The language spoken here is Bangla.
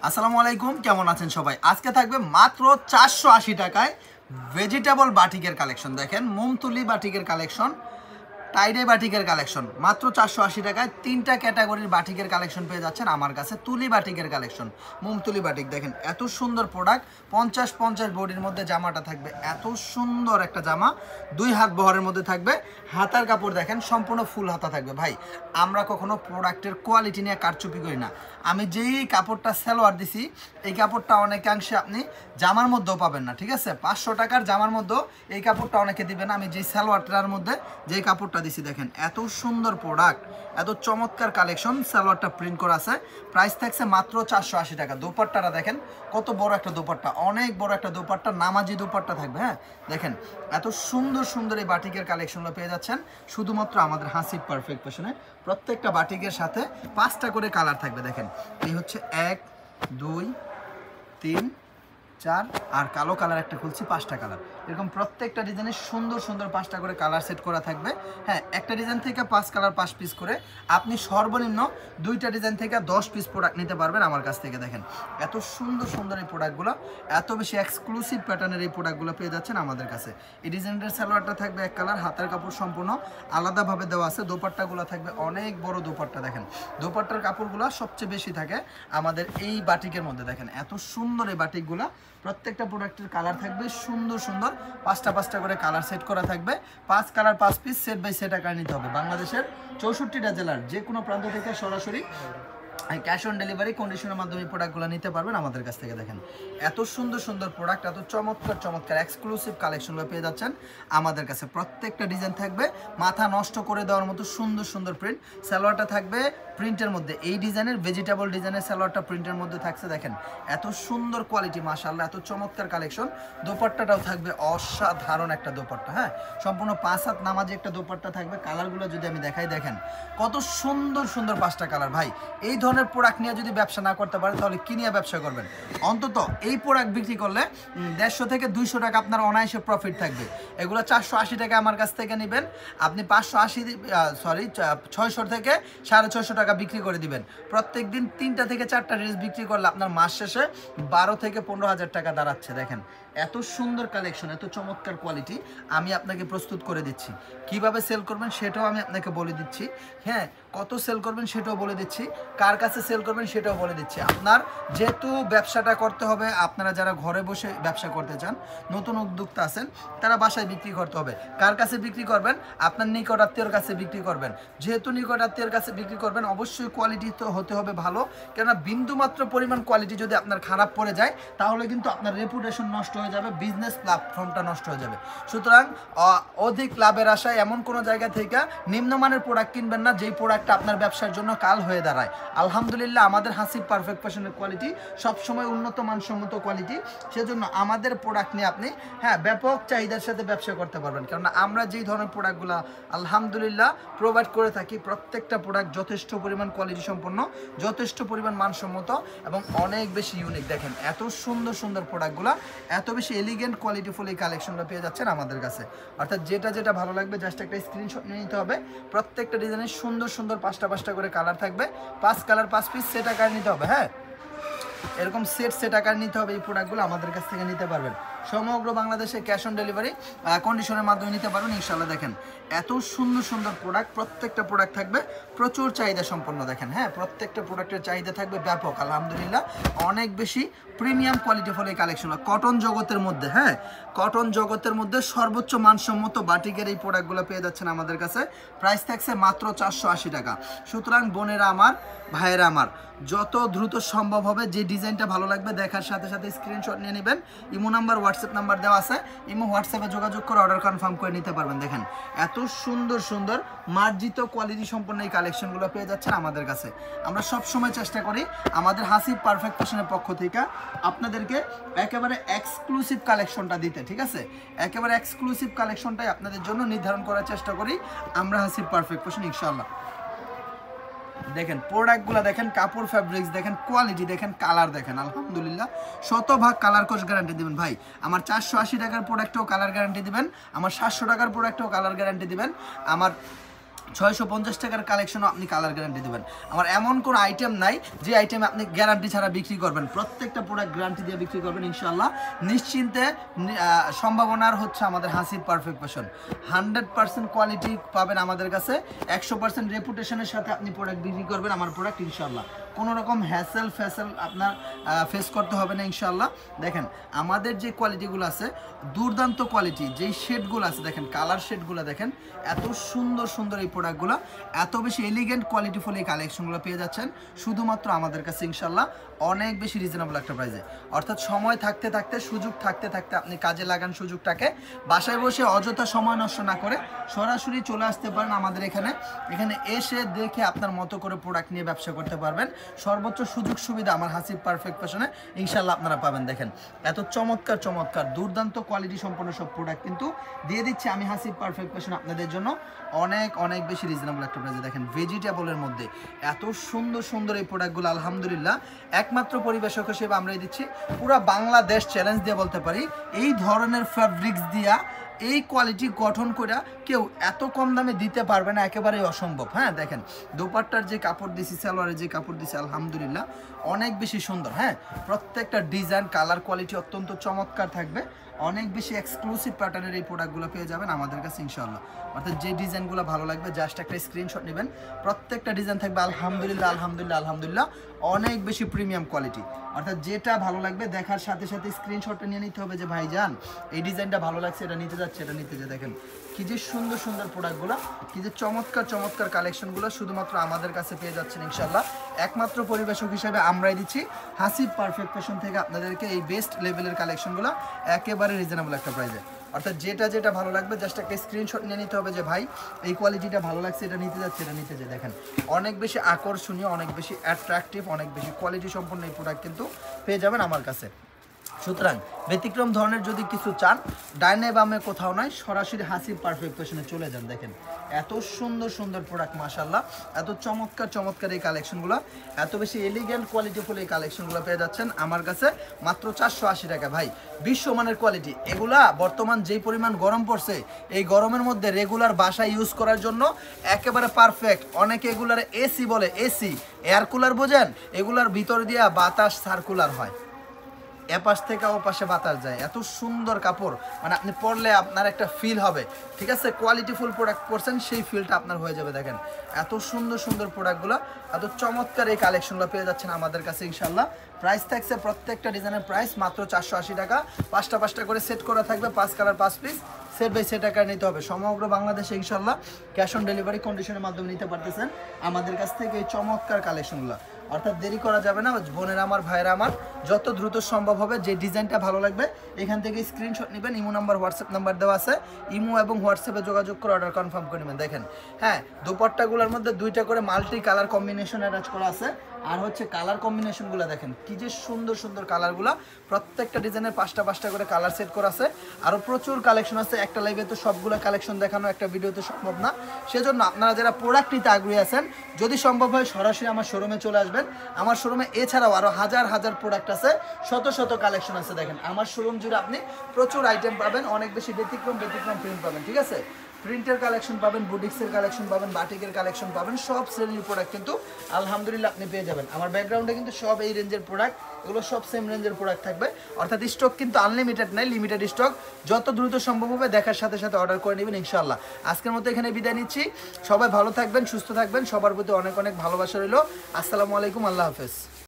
আসসালামু আলাইকুম, কেমন আছেন সবাই? আজকে থাকবে মাত্র 480 টাকায় ভেজিটেবল বাটিকের কালেকশন। দেখেন, মোমতুলি বাটিকের কালেকশন, টাইডে বাটিকের কালেকশন মাত্র 480 টাকায়। তিনটা ক্যাটাগরির বাটিকের কালেকশন পেয়ে যাচ্ছেন আমার কাছে। তুলি বাটিকের কালেকশন, মোমতুলি বাটিক। দেখেন এত সুন্দর প্রোডাক্ট, 50-50 বডির মধ্যে জামাটা থাকবে। এত সুন্দর একটা জামা, 2 হাত বহরের মধ্যে থাকবে। হাতার কাপড় দেখেন সম্পূর্ণ ফুল হাতা থাকবে। ভাই, আমরা কখনো প্রোডাক্টের কোয়ালিটি নিয়ে কারচুপি করি না। আমি যেই কাপড়টা সালোয়ার দিছি, এই কাপড়টা অনেকাংশে আপনি জামার মধ্যেও পাবেন না, ঠিক আছে? 500 টাকার জামার মধ্যেও এই কাপড়টা অনেকে দিবেন। আমি যেই সালোয়ারটার মধ্যে যেই কাপড়টা দিছি, দেখেন এত সুন্দর প্রোডাক্ট, এত চমৎকার কালেকশন। সালোয়ারটা প্রিন্ট করা আছে, প্রাইস থাকছে মাত্র 480 টাকা। দোপাট্টাটা দেখেন কত বড় একটা দোপাট্টা, অনেক বড় একটা দোপাট্টা, নামাজি দোপাট্টা থাকবে। হ্যাঁ, দেখেন এত সুন্দর সুন্দর এই বাটিকের কালেকশনগুলো পেয়ে যাচ্ছেন শুধুমাত্র আমাদের হাসিব পারফেক্ট ফ্যাশনে। প্রত্যেকটা বাটিকের সাথে 5টা করে কালার থাকবে। দেখেন এই হচ্ছে 1, 2, 3, 4 আর কালো কালার একটা খুলছি, 5টা কালার। এরকম প্রত্যেকটা ডিজাইনের সুন্দর সুন্দর 5টা করে কালার সেট করা থাকবে। হ্যাঁ, একটা ডিজাইন থেকে 5 কালার 5 পিস করে আপনি সর্বনিম্ন 2টা ডিজাইন থেকে 10 পিস প্রোডাক্ট নিতে পারবেন আমার কাছ থেকে। দেখেন এত সুন্দর সুন্দর এই প্রোডাক্টগুলো, এত বেশি এক্সক্লুসিভ প্যাটার্নের এই প্রোডাক্টগুলো পেয়ে যাচ্ছেন আমাদের কাছে। এই ডিজাইনের সালোয়ারটা থাকবে 1 কালার, হাতের কাপড় সম্পূর্ণ আলাদাভাবে দেওয়া আছে। দোপাট্টাগুলো থাকবে অনেক বড় দোপাট্টা। দেখেন দোপাট্টার কাপড়গুলো সবচেয়ে বেশি থাকে আমাদের এই বাটিকের মধ্যে। দেখেন এত সুন্দর এই বাটিকগুলো, প্রত্যেকটা প্রোডাক্টের কালার থাকবে সুন্দর সুন্দর, 5টা করে কালার সেট করা থাকবে। 5 colour 5 piece set by set আকারে নিতে হবে। বাংলাদেশের 64টা জেলার যে কোনো প্রান্ত থেকে সরাসরি ক্যাশ অন ডেলিভারি কন্ডিশনের মাধ্যমে প্রোডাক্টগুলো নিতে পারবেন আমাদের কাছ থেকে। দেখেন এত সুন্দর সুন্দর প্রোডাক্ট, এত চমৎকার চমৎকার এক্সক্লুসিভ কালেকশনগুলো পেয়ে যাচ্ছেন আমাদের কাছে। প্রত্যেকটা ডিজাইন থাকবে মাথা নষ্ট করে দেওয়ার মতো সুন্দর সুন্দর প্রিন্ট। সালোয়ারটা থাকবে প্রিন্টের মধ্যে, এই ডিজাইনের ভেজিটেবল ডিজাইনের সালোয়ারটা প্রিন্টের মধ্যে থাকছে। দেখেন এত সুন্দর কোয়ালিটি, মাশাআল্লাহ, এত চমৎকার কালেকশন। দোপাট্টাটাও থাকবে অসাধারণ একটা দোপাট্টা। হ্যাঁ, সম্পূর্ণ 5 হাত নামাজি একটা দোপাট্টা থাকবে। কালারগুলো যদি আমি দেখাই, দেখেন কত সুন্দর সুন্দর 5টা কালার। ভাই, এই ধরনের প্রোডাক্ট নিয়ে যদি ব্যবসা না করতে পারেন তাহলে কি নিয়ে ব্যবসা করবেন? অন্তত এই প্রোডাক্ট বিক্রি করলে 150 থেকে 200 টাকা আপনার অনায়াসে প্রফিট থাকবে। এগুলো 480 টাকা আমার কাছ থেকে নেবেন, আপনি 600 থেকে 650 টাকা বিক্রি করে দিবেন। প্রত্যেক দিন 3টা থেকে 4টা ড্রেস বিক্রি করলে আপনার মাস শেষে 12 থেকে 15,000 টাকা দাঁড়াচ্ছে। দেখেন এত সুন্দর কালেকশন, এত চমৎকার কোয়ালিটি আমি আপনাকে প্রস্তুত করে দিচ্ছি। কিভাবে সেল করবেন সেটাও আমি আপনাকে বলে দিচ্ছি। হ্যাঁ, কত সেল করবেন সেটাও বলে দিচ্ছি, কার কাছে সেল করবেন সেটাও বলে দিচ্ছি। আপনার যেহেতু ব্যবসাটা করতে হবে, আপনারা যারা ঘরে বসে ব্যবসা করতে চান, নতুন উদ্যোক্তা আছেন, তারা বাসায় বিক্রি করতে হবে। কার কাছে বিক্রি করবেন? আপনার নিকট আত্মীয়র কাছে বিক্রি করবেন। যেহেতু নিকট আত্মীয়র কাছে বিক্রি করবেন, অবশ্যই কোয়ালিটি তো হতে হবে ভালো। কেননা বিন্দুমাত্র পরিমাণ কোয়ালিটি যদি আপনার খারাপ পড়ে যায় তাহলে কিন্তু আপনার রেপুটেশন নষ্ট হয়ে যাবে, বিজনেস প্ল্যাটফর্মটা নষ্ট হয়ে যাবে। সুতরাং অধিক লাভের আশায় এমন কোনো জায়গা থেকে নিম্নমানের প্রোডাক্ট কিনবেন না যেই প্রোডাক্টটা আপনার ব্যবসার জন্য কাল হয়ে দাঁড়ায়। আলহামদুলিল্লাহ, আমাদের হাসিব পারফেক্ট ফ্যাশনের কোয়ালিটি সবসময় উন্নত মানসম্মত কোয়ালিটি। সেজন্য আমাদের প্রোডাক্ট নিয়ে আপনি ব্যাপক চাহিদার সাথে ব্যবসা করতে পারবেন। কেননা আমরা যেই ধরনের প্রোডাক্টগুলো আলহামদুলিল্লাহ প্রোভাইড করে থাকি, প্রত্যেকটা প্রোডাক্ট যথেষ্ট পরিমাণ কোয়ালিটি সম্পন্ন, যথেষ্ট পরিমাণ মানসম্মত এবং অনেক বেশি ইউনিক। দেখেন এত সুন্দর সুন্দর প্রোডাক্টগুলো, এত বেশি এলিগেন্ট কোয়ালিটিফুল এই কালেকশনটা পেয়ে যাচ্ছেন আমাদের কাছে। অর্থাৎ যেটা যেটা ভালো লাগবে জাস্ট একটা স্ক্রিনশট নিয়ে নিতে হবে। প্রত্যেকটা ডিজাইনের সুন্দর সুন্দর 5টা করে কালার থাকবে। 5 কালার 5 পিস সেট আকারে নিতে হবে। হ্যাঁ, এরকম সেট আকার নিতে হবে। এই প্রোডাক্টগুলো আমাদের কাছ থেকে নিতে পারবেন সমগ্র বাংলাদেশে ক্যাশ অন ডেলিভারি কন্ডিশনের মাধ্যমে নিতে পারবেন ইনশাআল্লাহ। দেখেন এত সুন্দর সুন্দর প্রোডাক্ট, প্রত্যেকটা প্রোডাক্ট থাকবে প্রচুর চাহিদা সম্পন্ন। দেখেন হ্যাঁ, প্রত্যেকটা প্রোডাক্টের চাহিদা থাকবে ব্যাপক, আলহামদুলিল্লাহ অনেক বেশি প্রিমিয়াম কোয়ালিটি ফলে এই কালেকশন। কটন জগতের মধ্যে, হ্যাঁ, কটন জগতের মধ্যে সর্বোচ্চ মানসম্মত বাটিকের এই প্রোডাক্টগুলো পেয়ে যাচ্ছেন আমাদের কাছে। প্রাইস থাকছে মাত্র 480 টাকা। সুতরাং বোনেরা আমার, ভাইয়েরা আমার, যত দ্রুত সম্ভব হবে যে ডিজাইনটা ভালো লাগবে দেখার সাথে সাথে স্ক্রিনশট নিয়ে নেবেন। ইমো নাম্বার, হোয়াটসঅ্যাপ নাম্বার দেওয়া আছে, ইমো হোয়াটসঅ্যাপে যোগাযোগ করে অর্ডার কনফার্ম করে নিতে পারবেন। দেখেন এত সুন্দর সুন্দর মার্জিত কোয়ালিটি সম্পন্ন এই কালেকশনগুলো পেয়ে যাচ্ছেন আমাদের কাছে। আমরা সব সময় চেষ্টা করি আমাদের হাসিব পারফেক্ট ফ্যাশনের পক্ষ থেকে আপনাদেরকে একেবারে এক্সক্লুসিভ কালেকশনটা দিতে, ঠিক আছে? একেবারে এক্সক্লুসিভ কালেকশনটাই আপনাদের জন্য নির্ধারণ করার চেষ্টা করি আমরা হাসিব পারফেক্ট ফ্যাশন ইনশাআল্লাহ। দেখেন প্রোডাক্টগুলো দেখেন, কাপড় ফ্যাব্রিক্স দেখেন, কোয়ালিটি দেখেন, কালার দেখেন, আলহামদুলিল্লাহ 100% কালার কোর্স গ্যারান্টি দিবেন। ভাই, আমার 480 টাকার প্রোডাক্টেও কালার গ্যারান্টি দিবেন, আমার 700 টাকার প্রোডাক্টেও কালার গ্যারান্টি দিবেন, আমার 650 টাকার কালেকশনও আপনি কালার গ্যারান্টি দেবেন। আমার এমন কোনো আইটেম নাই যে আইটেমে আপনি গ্যারান্টি ছাড়া বিক্রি করবেন, প্রত্যেকটা প্রোডাক্ট গ্যারান্টি দিয়ে বিক্রি করবেন ইনশাআল্লাহ। নিশ্চিন্তে সম্ভাবনার হচ্ছে আমাদের হাসিব পারফেক্ট ফ্যাশন। 100% কোয়ালিটি পাবেন আমাদের কাছে, 100% রেপুটেশনের সাথে আপনি প্রোডাক্ট বিক্রি করবেন আমার প্রোডাক্ট ইনশাআল্লাহ। কোনো রকম হ্যাসেল ফ্যাসেল আপনার ফেস করতে হবে না ইনশাআল্লাহ। দেখেন আমাদের যে কোয়ালিটিগুলো আছে দুর্দান্ত কোয়ালিটি, যেই শেডগুলো আছে দেখেন, কালার শেডগুলো দেখেন, এত সুন্দর সুন্দর এই প্রোডাক্টগুলো, এত বেশি এলিগেন্ট কোয়ালিটিফুল এই কালেকশনগুলো পেয়ে যাচ্ছেন শুধুমাত্র আমাদের কাছে ইনশাআল্লাহ, অনেক বেশি রিজনেবল একটা প্রাইসে। অর্থাৎ সময় থাকতে থাকতে, সুযোগ থাকতে থাকতে আপনি কাজে লাগান সুযোগটাকে, বাসায় বসে অযথা সময় নষ্ট না করে সরাসরি চলে আসতে পারেন আমাদের এখানে। এখানে এসে দেখে আপনার মতো করে প্রোডাক্ট নিয়ে ব্যবসা করতে পারবেন। সর্বোচ্চ সুযোগ সুবিধা আমার হাসিব পারফেক্ট ফ্যাশনে ইনশাআল্লাহ আপনারা পাবেন। দেখেন এত চমৎকার চমৎকার দুর্দান্ত কোয়ালিটি সম্পন্ন সব প্রোডাক্ট কিন্তু দিয়ে দিচ্ছি আমি হাসিব পারফেক্ট ফ্যাশন আপনাদের জন্য অনেক অনেক বেশি রিজনেবল একটা প্রাইসে। দেখেন ভেজিটেবলের মধ্যে এত সুন্দর সুন্দর এই প্রোডাক্টগুলো আলহামদুলিল্লাহ একমাত্র পরিবেশক হিসেবে আমরাই দিচ্ছি। পুরো বাংলাদেশ চ্যালেঞ্জ দিয়ে বলতে পারি, এই ধরনের ফ্যাব্রিক্স দিয়া এই কোয়ালিটি গঠন করে কেউ এত কম দামে দিতে পারবে না, একেবারেই অসম্ভব। হ্যাঁ দেখেন দোপাট্টার যে কাপড় দিছি, সালোয়ারের যে কাপড় দিছি আলহামদুলিল্লাহ অনেক বেশি সুন্দর। হ্যাঁ প্রত্যেকটা ডিজাইন কালার কোয়ালিটি অত্যন্ত চমৎকার থাকবে, অনেক বেশি এক্সক্লুসিভ প্যাটার্নের এই প্রোডাক্টগুলো পেয়ে যাবেন আমাদের কাছে ইনশাআল্লাহ। অর্থাৎ যে ডিজাইনগুলো ভালো লাগবে জাস্ট একটা স্ক্রিনশট নেবেন, প্রত্যেকটা ডিজাইন থাকবে আলহামদুলিল্লাহ আলহামদুলিল্লাহ আলহামদুলিল্লাহ অনেক বেশি প্রিমিয়াম কোয়ালিটি। অর্থাৎ যেটা ভালো লাগবে দেখার সাথে সাথে স্ক্রিনশটটা নিয়ে নিতে হবে যে ভাইজান এই ডিজাইনটা ভালো লাগছে, এটা নিতে যাচ্ছে, এটা নিতে যে। দেখেন কি যে সুন্দর সুন্দর প্রোডাক্টগুলো, কি যে চমৎকার চমৎকার কালেকশনগুলো শুধুমাত্র আমাদের কাছে পেয়ে যাচ্ছেন ইনশাআল্লাহ। একমাত্র পরিবেশক হিসেবে আমরাই দিচ্ছি হাসিব পারফেক্ট ফ্যাশন থেকে আপনাদেরকে এই বেস্ট লেভেলের কালেকশনগুলো একেবারে রিজনেবল একটা প্রাইসে। অর্থাৎ যেটা যেটা ভালো লাগবে জাস্ট একটা স্ক্রিনশট নিয়ে নিতে হবে যে ভাই এই কোয়ালিটিটা ভালো লাগছে, এটা নিতে যাচ্ছে, এটা নিতে যে। দেখেন অনেক বেশি আকর্ষণীয়, অনেক বেশি অ্যাট্রাকটিভ, অনেক বেশি কোয়ালিটি সম্পন্ন এই প্রোডাক্ট কিন্তু পেয়ে যাবেন আমার কাছে। সুতরাং ব্যতিক্রম ধরনের যদি কিছু চান, ডাইনে বামে কোথাও নয়, সরাসরি হাসিব পারফেক্ট ফ্যাশনে চলে যান। দেখেন এত সুন্দর সুন্দর প্রোডাক্ট মাশাআল্লাহ, এত চমৎকার চমৎকার এই কালেকশনগুলো, এত বেশি এলিগেন্ট কোয়ালিটিফুল এই কালেকশনগুলো পেয়ে যাচ্ছেন আমার কাছে মাত্র 480 টাকা। ভাই বিশ্বমানের কোয়ালিটি এগুলা। বর্তমান যেই পরিমাণ গরম পড়ছে, এই গরমের মধ্যে রেগুলার বাসায় ইউজ করার জন্য একেবারে পারফেক্ট। অনেকে এগুলার এসি বলে, এসি এয়ার কুলার বোঝেন, এগুলার ভিতর দিয়া বাতাস সার্কুলার হয়, এপাশ থেকে ও পাশে বাতাস যায়। এত সুন্দর কাপড়, মানে আপনি পরলে আপনার একটা ফিল হবে, ঠিক আছে কোয়ালিটিফুল প্রোডাক্ট পরছেন সেই ফিলটা আপনার হয়ে যাবে। দেখেন এত সুন্দর সুন্দর প্রোডাক্টগুলো, এত চমৎকার এই কালেকশনগুলো পেয়ে যাচ্ছেন আমাদের কাছে ইনশাআল্লাহ। প্রাইস থাকছে প্রত্যেকটা ডিজাইনের প্রাইস মাত্র 480 টাকা। পাঁচটা পাঁচটা করে সেট করা থাকবে, 5 colour 5 piece, set by set আকারে নিতে হবে। সমগ্র বাংলাদেশে ইনশাআল্লাহ ক্যাশ অন ডেলিভারি কন্ডিশনের মাধ্যমে নিতে পারতেছেন আমাদের কাছ থেকে এই চমৎকার কালেকশনগুলো। অর্থাৎ দেরি করা যাবে না বোনেরা আমার, ভাইয়েরা আমার, যত দ্রুত সম্ভব হবে যে ডিজাইনটা ভালো লাগবে এখান থেকে স্ক্রিনশট নেবেন। ইমো নাম্বার, হোয়াটসঅ্যাপ নাম্বার দেওয়া আছে, ইমো এবং হোয়াটসঅ্যাপে যোগাযোগ করে অর্ডার কনফার্ম করে নেবেন। দেখেন হ্যাঁ দোপাট্টাগুলোর মধ্যে 2টা করে মাল্টি কালার কম্বিনেশন অ্যাটাচ করা আছে, আর হচ্ছে কালার কম্বিনেশনগুলো দেখেন কি যে সুন্দর সুন্দর কালারগুলো, প্রত্যেকটা ডিজাইনের 5টা 5টা করে কালার সেট করা আছে। আরও প্রচুর কালেকশন আছে, একটা লাইভে তো সবগুলো কালেকশন দেখানো একটা ভিডিওতে সম্ভব না। সেজন্য আপনারা যারা প্রোডাক্ট নিতে আগ্রহী আছেন, যদি সম্ভব হয় সরাসরি আমার শোরুমে চলে আসবেন। আমার শোরুমে এছাড়াও আরও হাজার হাজার প্রোডাক্ট আছে, শত শত কালেকশন আছে। দেখেন আমার শোরুম জুড়ে আপনি প্রচুর আইটেম পাবেন, অনেক বেশি ব্যতিক্রম ব্যতিক্রম প্রিন্ট পাবেন, ঠিক আছে। প্রিন্টের কালেকশন পাবেন, বুটিক্সের কালেকশন পাবেন, বাটিকের কালেকশন পাবেন, সব শ্রেণীর প্রোডাক্ট কিন্তু আলহামদুলিল্লাহ আপনি পেয়ে যাবেন। আমার ব্যাকগ্রাউন্ডে কিন্তু সব এই রেঞ্জের প্রোডাক্ট, এগুলো সব সেম রেঞ্জের প্রোডাক্ট থাকবে। অর্থাৎ স্টক কিন্তু আনলিমিটেড নাই, লিমিটেড স্টক। যত দ্রুত সম্ভব হবে দেখার সাথে সাথে অর্ডার করে নেবেন ইনশাআল্লাহ। আজকের মতো এখানে বিদায় নিচ্ছি। সবাই ভালো থাকবেন, সুস্থ থাকবেন, সবার প্রতি অনেক অনেক ভালোবাসা রইল। আসসালামু আলাইকুম, আল্লাহ হাফেজ।